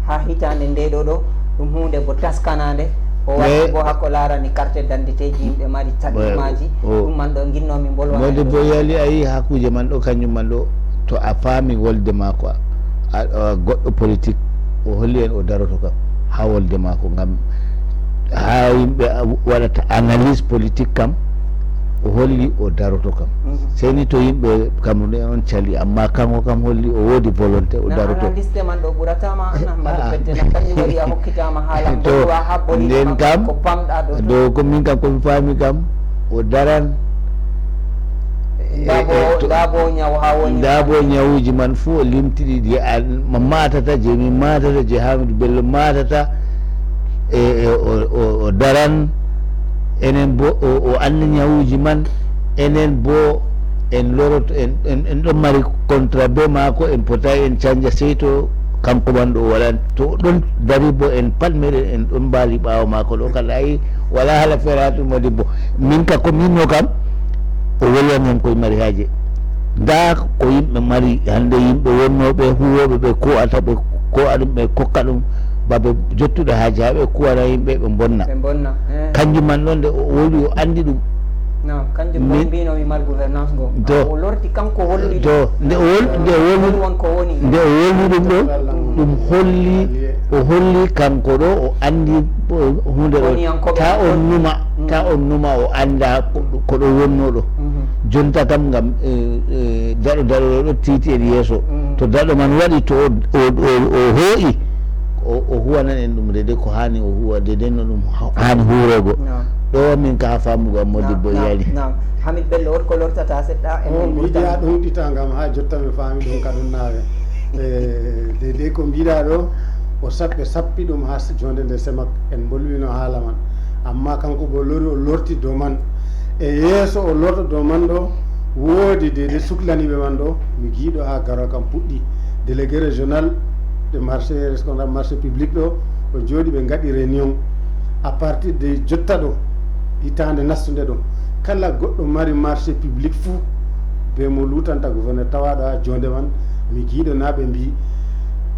ha hitande ndeɗo ɗo ɗum hunde bo taskanade o watti bo hakko larani carte d'identité ji yimɓe mari taɗimaji ɗum man ɗo ginnomi bolwade bo yali a yi hakkuje man ɗo kanjum man ɗo to a faami wolde mako goɗɗo politique o holli en o daroto kam ha wolde mako ngam ha yimɓe waɗata analyse politique kam o holli o daroto kam seyni to yimɓe kam ne on cali amma kanko kam holli o woodi volonté o daroto liste man ɗo ɓuratama Hammat Pette na kanjum waɗi a hokkitama haala to nden kam ko pamɗa ɗo dow ko min kam komi faami kam o daran dabo ñaw ha woni dabo ñawuji man fuu o limtiɗi je matata je min matata je Hamidou Bello matata o daran enen bo o andi ñawuji man enen bo en loroto en ɗon mari contrat be maako en potay en canja sey to kanko man ɗo waɗan to ɗon dari bo en pat meɗen en ɗon mbaali ɓaawo maako ɗo kala ayi wala haala feere ha ɗum waɗi bo min ka ko minno kam o wolwan hen koye mari haaje nda ko yimɓe mari hande yimɓe wonnoɓe huwoɓe ɓe ko ata ɓe ko aɗum ɓe kokka ɗum baɓe jottuɗo haaji ha ɓe kuwana yimɓe ɓe bonna kanjum man ɗon nde o woli o andi ɗum non kanjum Mi- ɗum mbinomi mal gouvernance go Do. o lorti kanko holli do nde ɗum wonko woni nde o wolwi ɗum ɗo ɗum holli o holli kanko ɗo o andi hunde ɗo Woniyankoɓe ta on numa ta on numa o anda ko ɗo wonno ɗo jonta kam ngam daɗo ɗo titi en yeeso to daɗo man waɗi to o hooƴi o huwanan en ɗum dede ko hani o huwa dede no ɗum hani huurego ɗo min ka ha famugo am Modibbo yaali Hamid Bello on ko lortata seɗɗa o mi yiɗi ha ɗum huɗɗita gam ha jotta mi faami ɗum ka ɗum naawe de ko mbiɗa ɗo o ɓe sappi ɗum ha jonde nde semak en bolwino haala man amma kanko bo lori o lorti dow man e yeeso o lorta dow man ɗo woodi de suklaniɓe man ɗo mi giiɗo ha garo kam puɗɗi délégué régional de marché responsable marché public ɗo o jooɗi ɓe gaɗi réunion à partir de jotta ɗo hitande nastude ɗo kala goɗɗo mari marché public fou be mo lutanta gouverneur tawaɗo ha jonde man mi giiɗonaɓe mbi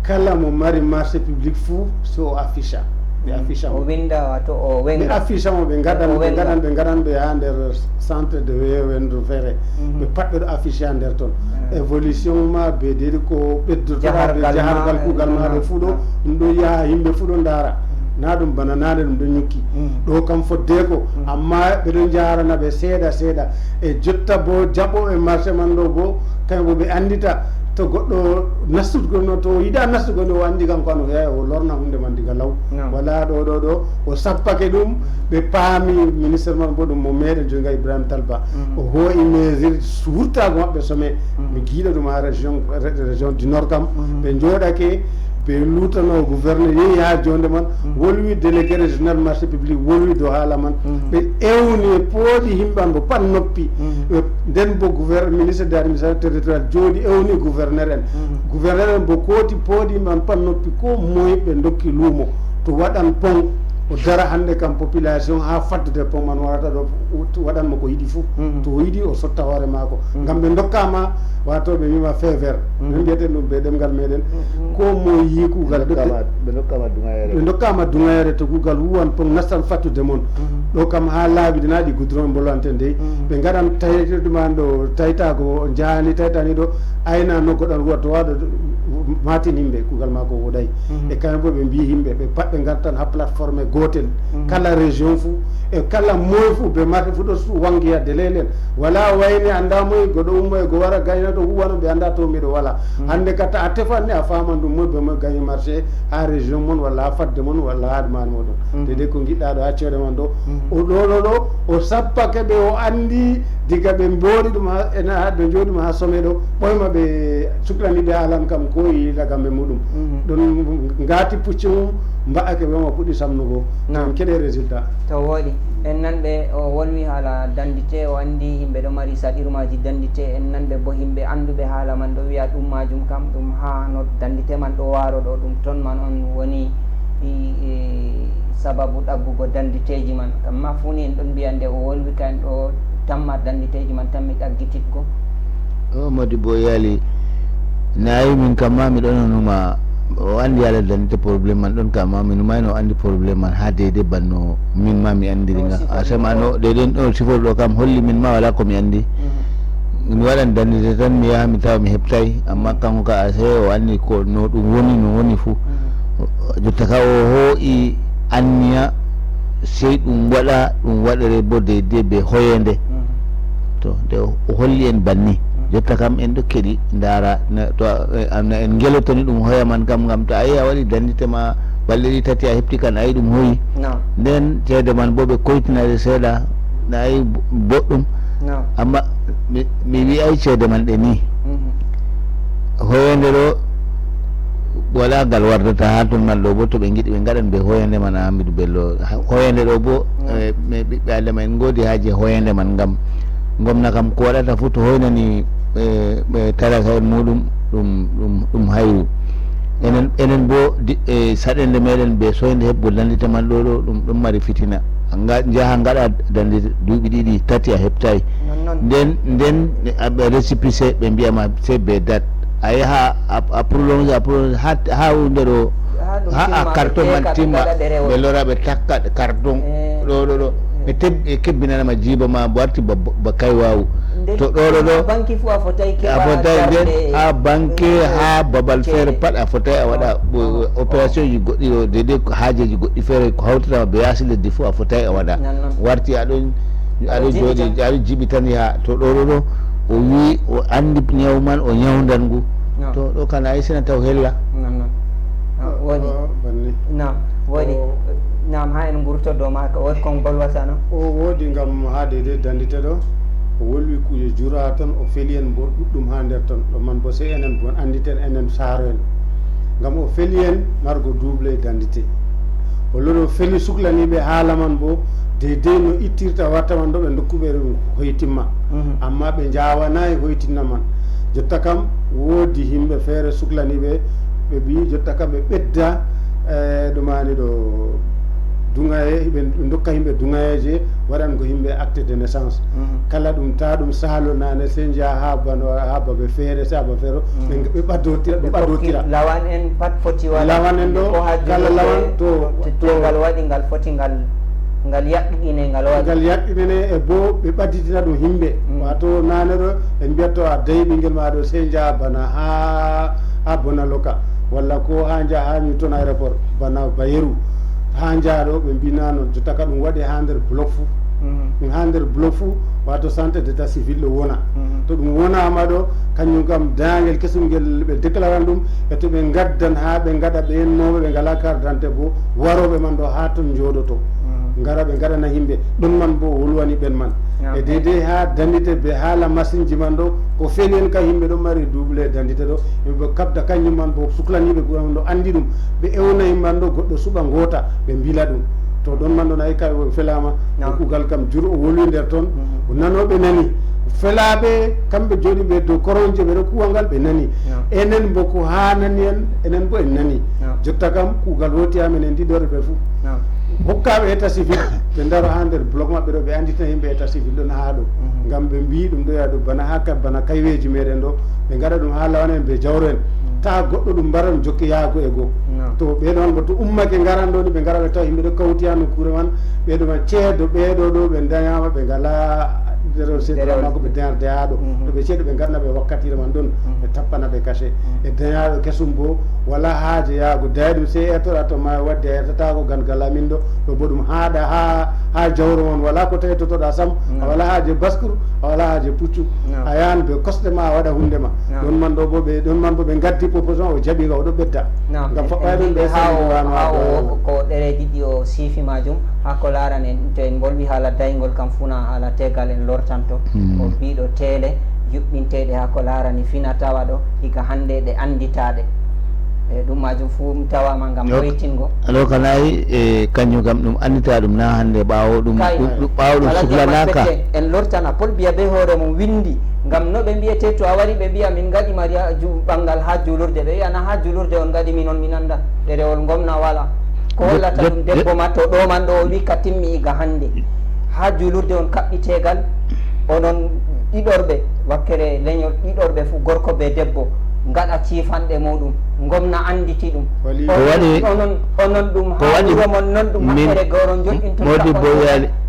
kala mo mari marché public fou so o afficha ɓe afficha o winda wato o ɓe wenga afficha mo ɓe gaɗan ɓe ha nder centre de wendo feere ɓe pat ɓeɗo affiché ha nder toon évolution ma be dedi ko ɓeddotoɗaɓe jahargal kuugal maɗo fuu ɗo ɗum ɗo yaaha yimɓe fuu ɗo ndaara na ɗum bana nane ɗum ɗo ñukki ɗo kam fodde ko amma ɓeɗo jarana ɓe seeɗa seeɗa e jotta bo jaɓoɓe marché man ɗo bo kamɓe ɓe andita to goɗɗo nastugo no to yiɗa nastugo no o andi kam ko ano heya o lorna hunde man diga law wala ɗo o sappake ɗum ɓe paami ministére man bo ɗum mo meɗen jonga Ibrahima Talba o hooyi mesure wurtago maɓɓe sommet mi giiɗa ɗum ha région du nord kam ɓe jooɗake ɓe lutano gouverneur yeehi ha jonde man wolwi délégué régional marché public wolwi dow haala man ɓe ewni e pooɗi yimɓan bo pat noppi nden bo ministre de administration territorial jooɗi ewni gouverneur en gouverneur en bo kooti pooɗi yimɓan pat noppi ko moye ɓe dokki luumo to waɗan pont o dara hande kam population ha faddude pont man warata ɗo waɗanmo ko yiɗi foof to o yiɗi o sotta hoore maako ngam ɓe dokkama wato ɓe wima fait vert min mbiyeten ɗum ɓe ɗemgal meɗen ko mo yi kuugal ɓe dokkama dungayere to kuugal huwan pont nastan fattude moon ɗo kam ha laabi denaɗi goudron bolante nde ɓe gaɗan tayɗuman ɗo taytago jahani taytani ɗo ayna noggoɗan huwa to waɗa matin yimɓe kuugal ma ko woɗay e kamɓe bo ɓe mbi yimɓe ɓe pat ɓe gartan ha plateforme gotel kala région fou e kala moye fou ɓe marté fou ɗo wangiya delelen wala wayni anda moye goɗo ummo e go wara gayna ɗo huwano ɓe anda to miɗo wala hande katta a tefanni a faman ɗum moye ɓe gagné marché ha région mon walla ha fadde mon walla ha admani moɗon dede ko guiɗɗa ɗo ha ceeɗe man ɗo o ɗo o sappake ɓe o andi diga ɓe mboɗi ɗum ha ɓe jooɗima ha sommet ɗo ɓoyma ɓe suklaniɓe haalan kam ko yiilagamɓe muɗum ɗum gaati pucci mum mbaɗake wema puɗɗi samnugo en keɗe résultat to woɗi en nanɓe o wolwi haala dandité o andi yimɓe ɗo mari saɗirumaji dandité en nanɓe bo yimɓe anduɓe haala man ɗo wiya ɗum majum kam ɗum ha no dandité man ɗo waro ɗo ɗum ton man on woni sababu ɗaggugo dandité ji man kamma funi en ɗon mbiya nde o wolwi ka en ɗo tamma dandité ji man tan mi ɗaggititgo o Modibbo yaali nayi min kamma mi ɗonanuma o andi haala dandité probléme man ɗon kamma min mayno o andi probléme man ha deydé banno min ma mi andiri nga asamano deydén ɗo sifol ɗo kam holli min ma wala komi andi mi waɗan dandité tan mi yaha mi tawa mi heɓtay amma kanko ka ase o andi ko no ɗum woni fou jotta ka o hooƴi anniya sey ɗum waɗere bo deydé ɓe hoyende to nde o holli en banni jotta kam en ɗo keɗi dara to en gelotoni ɗum hoya man kam gam to a yi a waɗi dandité ma balɗe ɗi tati a heɓti kan ayi ɗum hoyi nden ceede man bo ɓe koytinade seeɗa na ayi boɗɗum amma mi wiyay ceede man ɗe ni hoyende ɗo wala ngal wardata ha toon man ɗo bo to ɓe giɗi ɓe gaɗan ɓe hoyende man Hamidou Bello hoyende ɗo bo ɓiɓɓe adama en godi haaji hoyende man gam gomna kam ko waɗata fo to hoynani ɓe talaka en muɗum ɗum hayru enen bo saɗende meɗen ɓe soyde heɓgol dandité man ɗo ɗum mari fitina jaaha gaɗa dandité duuɓi ɗiɗi tati a heɓtayi nden ɓe récipicé ɓe mbiyama c'est be date a yaha a prolonge ha hunde ɗo ha a carton man timma ɓe lora ɓe takka carton ɗo ɓe kebbinanama jiiba ma warti ba kay wawu to ɗo banque fu a fotay a fotay nden ha banque ha babal feere pat a fotay a waɗa opération ji goɗɗi ɗo dede haajeji goɗɗi feere ko hawtatama ɓe yaasi leddi fu a fotay a waɗa warti aɗon jooɗi aɗon jiɓitani ha to ɗo o wi o andi ñaw man o ñawdan ngu to ɗo kana ay sina taw hella woodi woodi nam ha en gurto dow maka woodi kon bolwata no o woodi ngam ha dede dandite ɗo o wolwi kuje jura tan o feli en bor ɗuɗɗum ha nder ton ɗo man bo se enen bon anditen enen saaro en ngam o feli en margo double e dandité o loɗo feli suklaniɓe haala man bo deydey no ittirta wattaman ɗo ɓe dokkuɓe ɗum hoytimma amma ɓe jawanayi hoytinna man jotta kam woodi yimɓe feere suklaniɓe ɓe mbi jotta kam ɓe ɓedda ɗumani ɗo dungaye ɓe dokka yimɓe dungayeje waɗan ko yimɓe acte de naissance kala ɗum ta ɗum sahalo nane se jeeya ha babe feere se aba feere ɓe ɓaddotira lawan en pat foti lawan en ɗo kala lawan to ngal waɗi ngal foti ngal yaɗɗiɗine ngal waɗi ngal yaɗɗinene e bo ɓe ɓadditina ɗum yimɓe wato nane ɗo en mbiyatto a dayi ɓinguel maɗo se jeeya bana ha bonaloka walla ko ha jeeya ha Newton aéroport bana Bayeru ha jaaɗo ɓe mbina noon jotta ka ɗum waɗi ha nder bloc fou ɗum ha nder bloc fou wato centre d' état civil ɗo wona to ɗum wonama ɗo kañum kam dayangel kesum ngel ɓe déclaran ɗum e to ɓe gaddan ha ɓe gaɗa ɓennoɓe ɓe ngala carte d'identité bo waroɓe man ɗo ha ton jooɗoto gara ɓe gaɗana yimɓe ɗum man bo wolwani ɓen man e deydey ha dandité ɓe haala machine ji man ɗo ko feli en ka yimɓe ɗo mari double dandité ɗo yimɓe kabda kañum man bo suklaniɓe man ɗo andi ɗum ɓe ewna yimman ɗo goɗɗo suɓa goota ɓe mbila ɗum to ɗon man ɗon ayi ka felama o kuugal kam jur o wolwi nder toon nanoɓe nani felaɓe kamɓe jooɗi ɓe dow koronje ɓeɗo kuwa ngal ɓe nani enen bo ko ha nani en enen bo en nani jotta kam kuugal woti amen en ɗiɗore ɓe foof hokkaɓe état civil ɓe daro ha nder bloc maɓɓe ɗo ɓe anditina yimɓe état civil ɗon ha ɗo gam ɓe mbi ɗum ɗo ya ɗo bana kayweji meɗen ɗo ɓe gaɗa ɗum ha lawan en ɓe jawro en ta goɗɗo ɗum mbaran jokki yaago e goo to ɓeɗo man bo to ummake garan ɗo ni ɓe gara ɓe taw yimɓe ɗo kawtiya nokkure man ɓeɗo man ceedo ɓeɗo ɗo ɓe dañama ɓe ngala seeɗa makko ɓe dañata deyaɗo to ɓe ceeɗo ɓe garna ɓe wakkatire man ɗon ɓe tappana ɓe cachet e dañaɗo kesum bo wala haaje yaago daya ɗum se ettoɗa to ma wadde ertatako gangala min ɗo ɗo bo ɗum haaɗa ha jawro mon wala ko tawi totoɗa sam a wala haaje baskour a wala haaje puccu a yahan ɓe kosɗe ma a waɗa hunde ma ɗon man ɗo bo ɗon man bo ɓe gaddi proposition o jaaɓi ga oɗo ɓedda gam faɓɓay ɗum ɓe ha ko ɗereji ɗi o siifi majum ha ko larani to en bolwi haala daygol kam funa haala tegal en lortanto o mbiɗo teele yuɓɓinteɗe ha ko larani fina tawa ɗo hika hande ɗe anditaɗe e ɗum majum fu tawama gam hoytingo alors kanayi e kañum kam ɗum andita ɗum na hande ɓawo ɗum suklanaka en lortana pol mbiya ɓe hoore mum windi gam no ɓe mbiyete to a wari ɓe mbiya min gaɗi maria ɓanggal ha julurde ɓe wiyana ha julurde on gaɗi min on min anda ɗerewol gomna wala ko hollata ɗum debbo ma to ɗo man ɗo o wi ka timmi iga hande ha julurde on kaɓɓitegal onon ɗiɗorɓe wakkere leñol ɗiɗorɓe fu gorko be debbo gaɗa ciifanɗe muɗum gomna anditi ɗum onon ɗum ha wuro mon non ɗum haɓɓere gawron joɗɗinto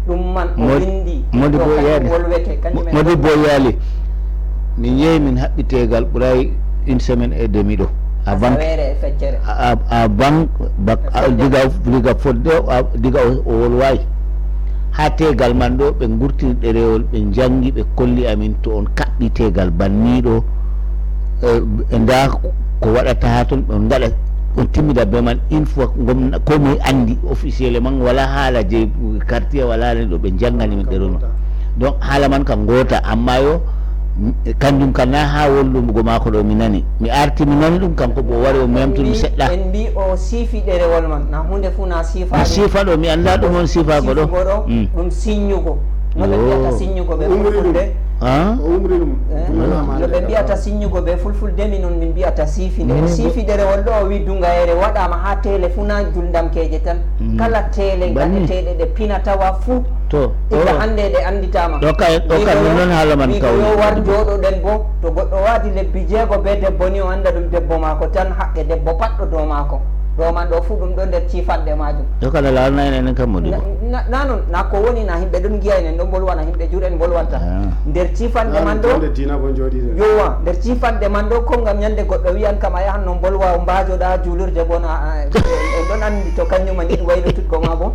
ɗum man o windi wolwete modi bo yaali min yeehi min haɓɓitegal ɓuuray une semaine et demi ɗo a banque diga fodde diga o wolwayi ha tegal man ɗo ɓe gurtini ɗerewol ɓe jangi ɓe kolli amin to on kaɓɓi tegal banniɗo e nda ko waɗata ha toon ɓe gaɗa on timmida be man une fois gomna komi andi officiel man wala haala je quartier wala len ɗo ɓe jangani min ɗerewol man donc haala man ka goota amma yo kanjum kam na ha wollumugo mako ɗo mi nani mi arti mi nani ɗum kanko ɓo wari o memtuɗum seɗɗa en mbi o siifi ɗerewol man na hunde fu na siifa siifa ɗo mi anda ɗum on siifago ɗo ɗum signugo noɓe mbiyata signugo ɓe fulfulde no ɓe mbiyata signugo ɓe fulfulde min on min mbiyata siifide en siifi ɗerewol ɗo o wi dungayere waɗama ha télé fu na juldamkeje tan kala télé gaɗeteɗe ɗe pina tawa fuu to iga hande ɗe anditama ɗo kam ɗum noon haala man kaw yo war jooɗoɗen bo to goɗɗo waadi lebbi 6 be debbo ni o anda ɗum debbo mako tan haqqe debbo pat ɗo dow mako ɗo man ɗo fuu ɗum ɗo nder cifanɗe majum yo kala laalna enen kam modi bo na non na ko woni na himɓe ɗon giya enen ɗon bolwana himɓe juuɗen bolwanta nder cifanɗe man ɗo nde dina bo jooɗiɗe yowa nder cifanɗe man ɗo ko ngam ñande goɗɗo wiyan kam a yahan non bolwa mbajoɗa juulirde bon en ɗon andi to kañum en yiɗi waylotutgo ma bo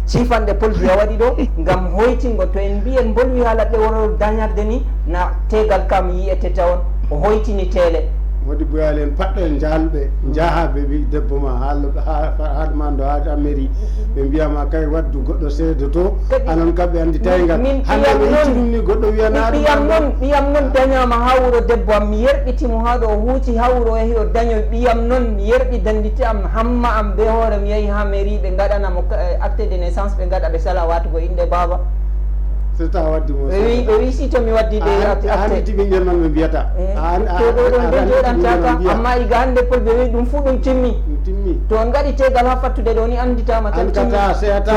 cifanɗe pol biya waɗi ɗo ngam hoytingo to en mbi en bolwi haala ɗe wono dañarde ni na tegal kam yiyete tawon o hoytini teele wodi boyal en paɗɗo en jaalɓe jaahaɓe wi debbo ma haadma ɗo haade mairie ɓe mbiyama kay waddu goɗɗo seedo to anon kam ɓe andi taygal hande ɓe itti ɗum ni goɗɗo wiyana ɓiyam noon dañama ha wuro debbo am mi yerɓitimo ha ɗo o huuci ha wuro o yahi o dañoy ɓiyam noon mi yerɓi dandité am hamma am be hoore mi yahi ha mairie ɓe gaɗanamo acte de naissance ɓe gaɗa ɓe sala watugo inde baba so taw waddi mo ɓe wi si to mi waddi a handiti ɓinguel man ɓe mbiyata to ɗo ɗon ɓe joɗantaka amma iga hande pol ɓe wi ɗum fuu ɗum timmi to on gaɗi tegal ha fattude ɗo ni anditama tan ankata seyata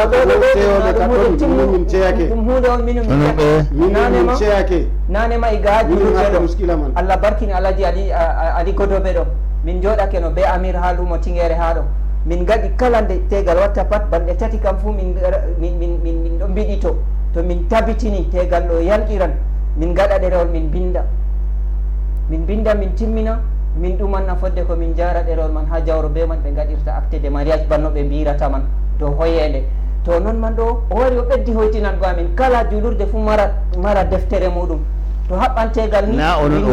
seyoɓe ka ɗon min ceyake ɗum hunde on min ceyake nanema iga ha juuɗeɗo muskila man allah barkini alaji ali godoɓe ɗo min joɗake no be amir ha lumo tingere ha ɗo min gaɗi kala nde tegal watta pat balɗe tati kam fuu min ɗo mbiɗito to min tabitini tegal ɗo yalqiran min gaɗa ɗerewol min binda min timmina min ɗumanna fodde ko min jara ɗerewol man ha jawro be man ɓe gaɗirta acte de mariage banno ɓe mbirata man dow hoyede to noon man ɗo o wari o ɓeddi hoytinan go amin kala julurde fuu mara deftere muɗum to haɓɓan tegal ni na onon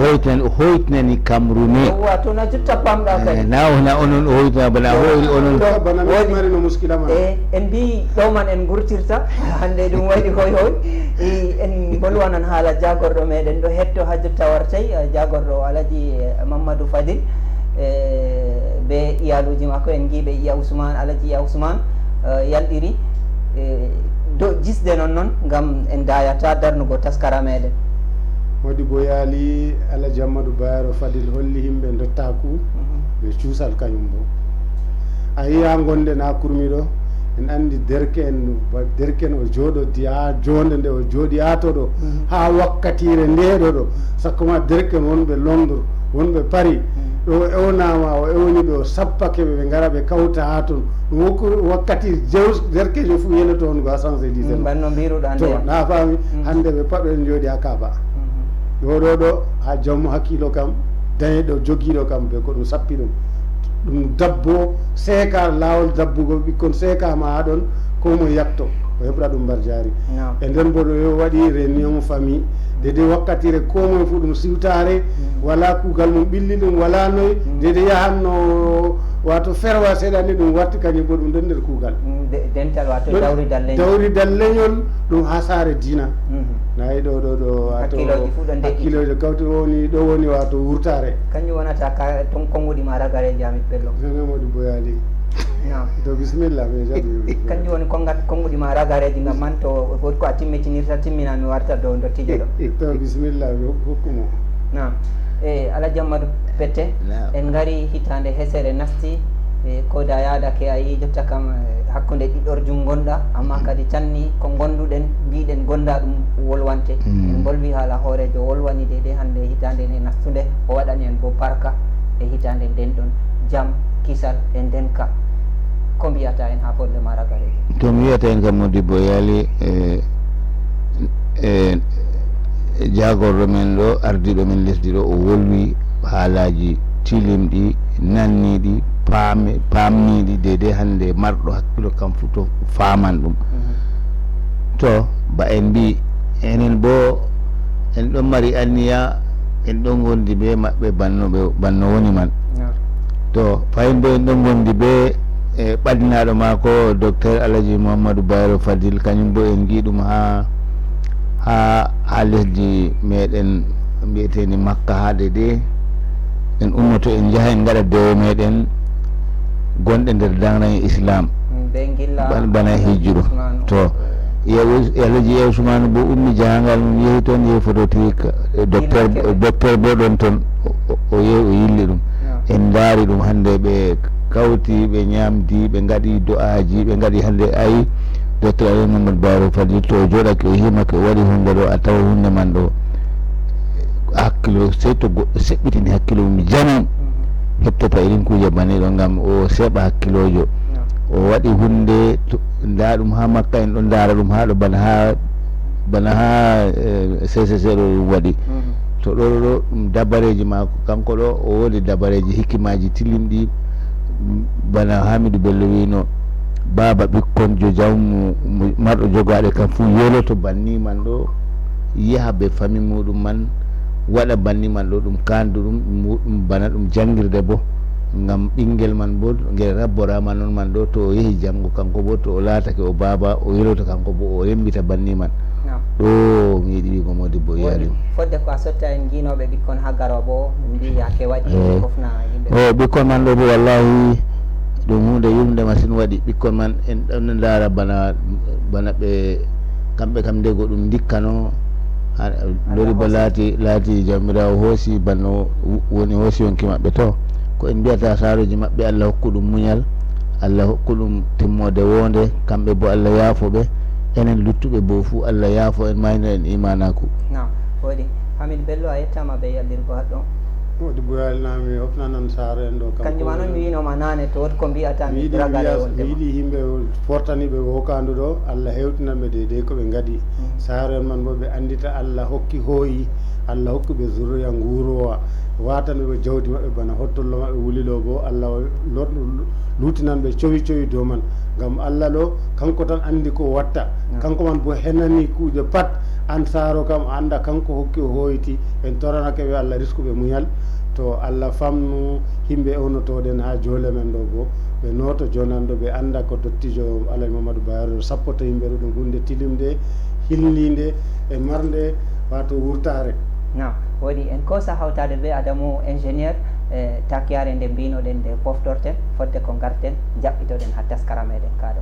o hoytinani Camerounais to na jutta pamɗa kadi na onon o hoytina bana hoyri onon bana mari no muskila man en mbi ɗo man en gurtirta hande ɗum waɗi hoy en bolwanan haala jagorɗo meɗen ɗo hetto ha jotta wartay jagorɗo alaji Mamadou Fadil be iyaluji makko en giɓe iya Ousmane alaji iya Ousmane yalɗiri do jisde noon ngam en dayata darnugo taskara meɗen wodi bo yaali alaji Amadou Bayero Fadil holli yimɓe dottaku ɓe cuusal kañum bo a yiya gonɗen ha kurmi ɗo en andi derken o jooɗodi ha jonde nde o jooɗi ha to ɗo ha wakkatire ndeɗo ɗo sakkoma derken wonɓe Londres wonɓe Paris ɗo ewnama o ewniɓe o sappake ɓe gara ɓe kawta ha toon ɗum wakkati derkejo fuu yele toon go Champs-Élysées banno mbiruɗa to na faami hande ɓe pat ɓen jooɗi ha Kaaba ɗo ha jammu hakkilo kam dañeɗo joguiɗo kam ɓe ko ɗum sappi ɗum dabbo seeka lawol dabbugo ɓikkon seekama ha ɗon ko mo yatto o heɓra ɗum mbar jaari e nden bo ɗo waɗi réunion famille dede wakkatire ko moye fu ɗum siwtare wala kuugal mum ɓilli ɗum wala noy dede yahanno wato ferwa seeɗani ɗum watti kañum bo ɗum ɗon nder kuugal dental wato dawridal leñol ɗum ha saare diina nayi ɗo wato hakkiloje kawti ɗo woni wato wurtare kañum wonata ton konguɗi ma ragareji amit ɓello Mamadou Boyali to bisimilla mi jaɓi kanjum woni konguɗi ma ragareji ngam man to foti ko a timmitinirta timmina mi warta dow dottijo ɗo to bisimilla mi hokkumo nam Alaji Amadou Pete en gari hitande hesere nasti ko da yaadake a yi jotta kam hakkude ɗiɗorjum gonɗa amma kadi canni ko gonduɗen mbiɗen gonda ɗum wolwante en bolwi haala hoorejo wolwani de hande hitande nde nastude o waɗani en bo barka e hitande nden ɗon jaam kisal e ndenka ko mbiyata en ha bolle ma ragareji to mi wiyata en kam Modibo yaali jagorɗo men ɗo ardiɗo men lesdi ɗo o wolwi haalaji tilimɗi nanniɗi pamniɗi dede hande marɗo hakkilo kam fu to faman ɗum to ba en mbi enen bo en ɗon mari anniya en ɗon gondi be maɓɓe banno woni man to fayin bo en ɗon gondi be ɓadinaɗo mako docteur Alaji Mouhamadou Bayero Fadil kañum bo en gi ɗum ha lesdi meɗen mbiyeteni Makka haade de en ummoto en jaaha en gaɗa dewo meɗen gonɗe nder dangran islam bana hijjuɗo to Alaji Ousmane bo ummi jahangal mum yeehi toon yeehi phototiri docteur bo ɗon toon o yeehi o yilli ɗum en daari ɗum hande ɓe kawti ɓe ñamdi ɓe gaɗi do'aji ɓe gaɗi hande ayi docteur Alaji Mouhamadou Bayero Fadil to o joɗake o himake o waɗi hunde ɗo a tawa hunde man ɗo hakkilo sey to goɗɗo seɓɓitini hakkilo mum jaman heɓtata irin kuje bane ɗo ngam o seeɓa hakkilojo o waɗi hunde nda ɗum ha makka en ɗon dara ɗum ha ɗo bana ha CCC ɗo ɗum waɗi to ɗo ɗum dabareji mako kanko ɗo o wodi dabareji hikkimaji tilimɗi bana Hamidou Bello wino baba ɓikkon jo jawmu marɗo jogaɗe kam fu yeloto banni man ɗo yaha be famille muɗum man waɗa banni man ɗo ɗum kandu ɗum bana ɗum jangirde bo ngam ɓinguel man bo ngel rabborama noon man ɗo to o yeehi janggo kanko bo to o laatake o baba o yeloto kanko bo o yembita banni man ɗo mi yiɗi wigo Modibbo yaali fodde ko a sotta en guinoɓe ɓikkon ha garo bo min mbi yake waɗi fofna yimɓe ɓikkon man ɗo bo wallahi ɗum hunde yumde machine waɗi ɓikkon man en ɗon ndaara bana ɓe kamɓe kam ndego ɗum dikkano lori ba laati jawmirawo hoosi banno woni hoosi yonki maɓɓe to ko en mbiyata saaroji maɓɓe Allah hokku ɗum muñal Allah hokku ɗum timmode wonde kamɓe bo Allah yaafo ɓe enen luttuɓe bo fuu Allah yaafo en mayno en imanaku woɗi Hamidou Bello a yettama ɓe yallirgo haɗɗo Modibbo yalnami hofna noon saaro en ɗo kanjuma noon mi winoma nane to woti ko mbiyata mi yiɗi yimɓe fortaniɓe wokandu ɗo Allah hewtinaɓe de koɓe gaadi saaro en man bo ɓe andita Allah hokki hooyi Allah hokki ɓe zurriya nguurowa watanɓe jawdi maɓɓe bana hottollo maɓɓe wulilo bo Allah lutinanɓe cowi dow man ngam Allah ɗo kanko tan andi ko watta kanko man bo henani kuuje pat an saaro kam anda kanko hokki o hooyti en toranake ɓe Allah riskuɓe muñal to Allah famnu himɓe ewnotoɗen ha joole men ɗo bo ɓe noto jonan ɗo ɓe anda ko dottijo Alaji Mamadou Bayero sappoto yimɓe ɗo ɗum hunde tilimde hilnide e marde wato wurtare woɗi en kosa hawtade be Adamou ingénieur takiyare nde mbinoɗen nde poftorten fodde ko garten jaɓɓitoɗen ha taskara meɗen kaɗo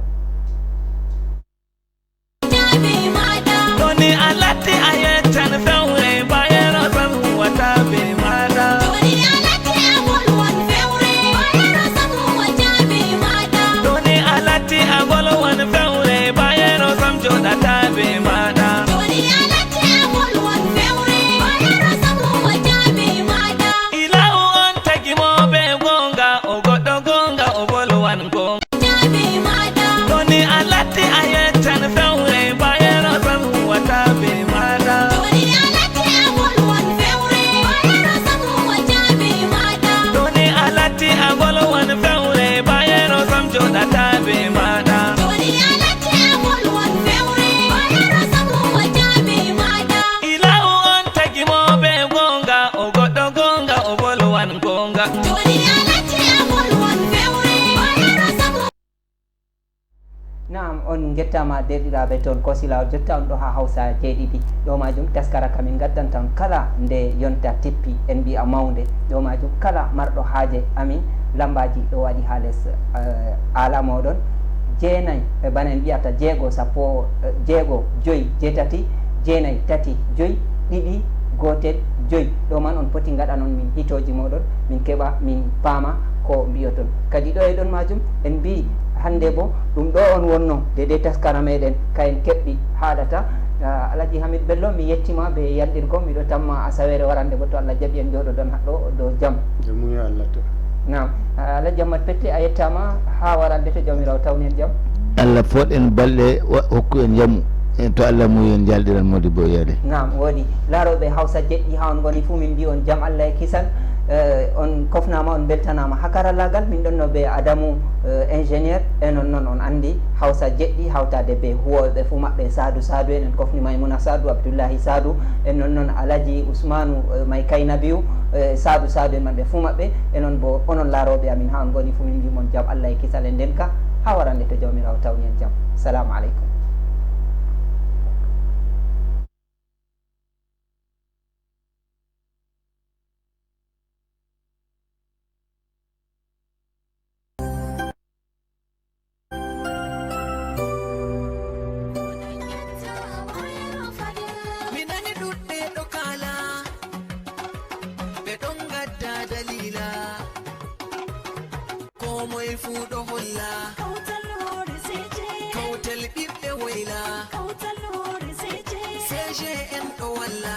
Doni alati ayetan fewre bayero sam wata be mada Doni alati agol wan fewre bayero sam wata be mada Doni alati agol wan fewre bayero sam jodata be mada Doni alati agol wan fewre bayero sam wata be mada Ilahu on tagimo be gonga o goddo gonga o bol wan gonga be mada Doni alati ayetan fewre bayero sam wata be mada Doni alati agol wan fewre bayero sam wata be mada Doni alati agol wan fewre bayero sam jodata be mada Doni alati agol wan fewre bayero sam wata be mada Ilahu on tagimo be gonga o goddo gonga o bol wan gonga Doni alati agol wan fewre bayero sam Naam on jettama derɗiraɓe toon Kosilaw jotta on ɗo ha Hawsa jeeɗiɗi ɗo majum taskara kamin gaddan tan kala nde yonta tippi en mbiya mawde ɗo majum kala marɗo haaje amin lambaji ɗo waɗi ha less ala moɗon 9 bana en mbiyata 6 sappo 6 joyi jeetati 9 tati joyi ɗiɗi gotel joyi ɗo man on poti gaɗa noon min hitoji moɗon min keɓa min paama ko mbiyoton kadi ɗo e ɗon majum en mbi hande bo ɗum ɗo on wonno dede taskara meɗen kayen keɓɗi haɗata Alaji Hamidou Bello mi yettima ɓe yalɗirgo miɗo tamma asawere warande bo to Allah jaaɓi en jooɗoɗon haɗɗo dow jaam jamuya Allah to nam Alaji Amadou Petti a yettama ha warande to jawmirawo tawni en jaam Allah foɗen balɗe hokku en jaamu en to Allah muyi en jalɗiran Modibbo yaade nam woɗi laaroɓe Hawsa jeɗɗi ha on goni fuu min mbi on jaam Allah e kisal on kofnama on beltanama ha karallagal min ɗonno ɓe Adamou ingénieur e non noon on andi Hawsa jeɗɗi hawtade be huwoɓe fuu maɓɓe Sadou en kofni Maymouna Sadou Abdoullahi Sadou en non noon Alaji Ousmanou may Kaynabiou Sadou en maɓɓe fuu maɓɓe e noon bo onon laaroɓe amin ha on goni fuu min mbimon jaam Allah e kisal e ndenka ha warande to jawmirawo tawni en jaam salamu aleykum CGN ɗo walla